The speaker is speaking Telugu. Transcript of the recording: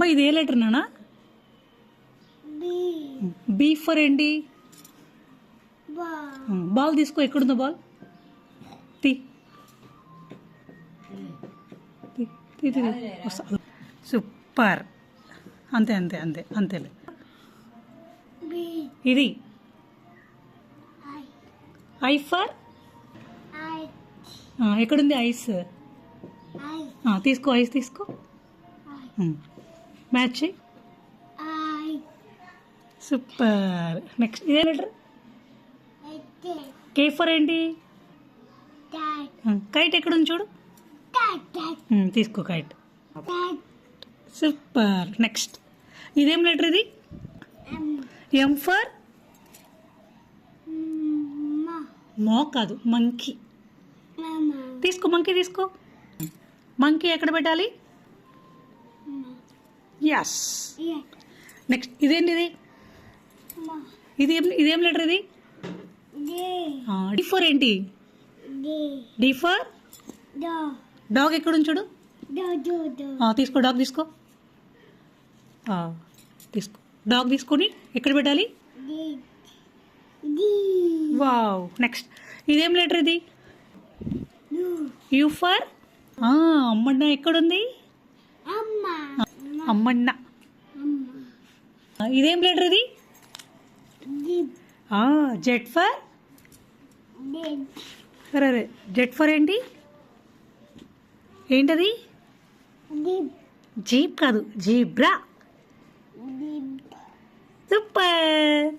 అమ్మా ఇది ఏ లెటర్ నానా? బీ ఫర్ ఏంటి? బాల్ తీసుకో. ఎక్కడుందో బాల్? తీ సూపర్. అంతే అంతే అంతే అంతేలే. ఇది ఐ ఫర్ ఎక్కడుంది? ఐస్ తీసుకో. ఐస్ తీసుకో. మ్యాచ్. సూపర్. నెక్స్ట్ ఇదే లెటర్. కే ఫర్ ఏంటి? కైట్ ఎక్కడుంది చూడు. తీసుకో కైట్. సూపర్. నెక్స్ట్ ఇదేం లెటర్? ఇది ఎం ఫర్ మో కాదు, మంకీ. తీసుకో మంకీ తీసుకో. మంకీ ఎక్కడ పెట్టాలి? ఎస్. నెక్స్ట్ ఇదేంటి? ఇదేం లెటర్? ఇది డి ఫర్ ఏంటి? డి ఫర్ డాగ్ ఎక్కడుంది చూడు. తీసుకో డాగ్ తీసుకో. తీసుకో డాగ్ తీసుకొని ఎక్కడ పెట్టాలి? వావ్. నెక్స్ట్ ఇదేం లెటర్? ఇది యూ ఫర్ అమ్మన్న ఎక్కడుంది? అమ్మన్న. ఇదేం లెటర్? ఇది జెడ్ ఫర్ అరే జెడ్ ఫర్ ఏంటి? ఏంటది? జీప్ కాదు, జీబ్రా. సూపర్.